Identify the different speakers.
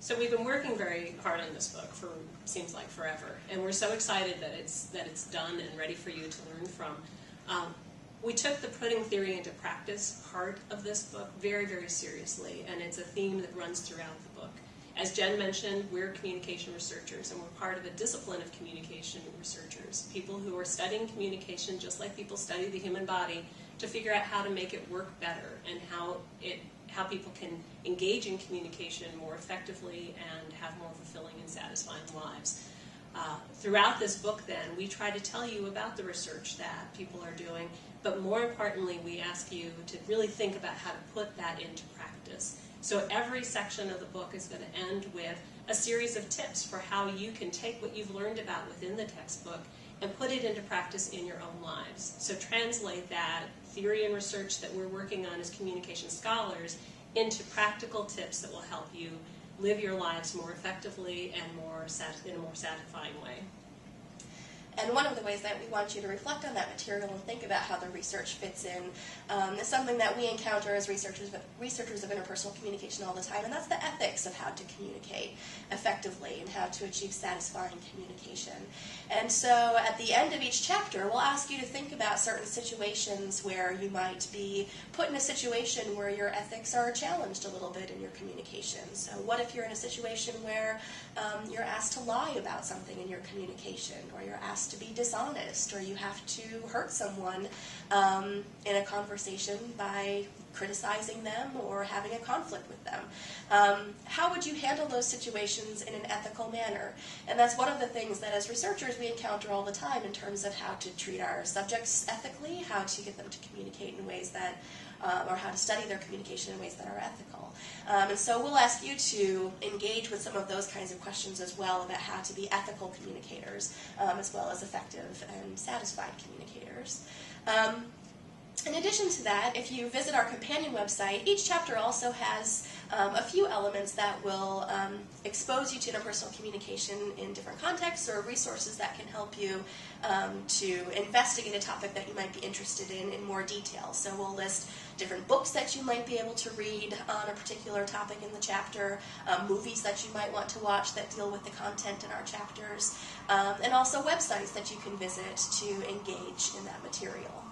Speaker 1: So we've been working very hard on this book for, seems like, forever, and we're so excited that it's done and ready for you to learn from. We took the putting theory into practice part of this book very, very seriously, and it's a theme that runs throughout the book. As Jen mentioned, we're communication researchers, and we're part of a discipline of communication researchers, people who are studying communication just like people study the human body to figure out how to make it work better and how people can engage in communication more effectively and have more fulfilling and satisfying lives. Throughout this book, then, we try to tell you about the research that people are doing, but more importantly, we ask you to really think about how to put that into practice. So every section of the book is going to end with a series of tips for how you can take what you've learned about within the textbook and put it into practice in your own lives. So translate that theory and research that we're working on as communication scholars into practical tips that will help you live your lives more effectively and in a more satisfying way.
Speaker 2: And one of the ways that we want you to reflect on that material and think about how the research fits in is something that we encounter as researchers of interpersonal communication all the time, and that's the ethics of how to communicate effectively and how to achieve satisfying communication. And so at the end of each chapter, we'll ask you to think about certain situations where you might be put in a situation where your ethics are challenged a little bit in your communication. So what if you're in a situation where you're asked to lie about something in your communication, or you're asked to be dishonest, or you have to hurt someone in a conversation by criticizing them or having a conflict with them? How would you handle those situations in an ethical manner? And that's one of the things that as researchers we encounter all the time in terms of how to treat our subjects ethically, how to get them to communicate in ways that, or how to study their communication in ways that are ethical. And so we'll ask you to engage with some of those kinds of questions as well about how to be ethical communicators, as well as effective and satisfied communicators. In addition to that, if you visit our companion website, each chapter also has a few elements that will expose you to interpersonal communication in different contexts, or resources that can help you to investigate a topic that you might be interested in more detail. So we'll list different books that you might be able to read on a particular topic in the chapter, movies that you might want to watch that deal with the content in our chapters, and also websites that you can visit to engage in that material.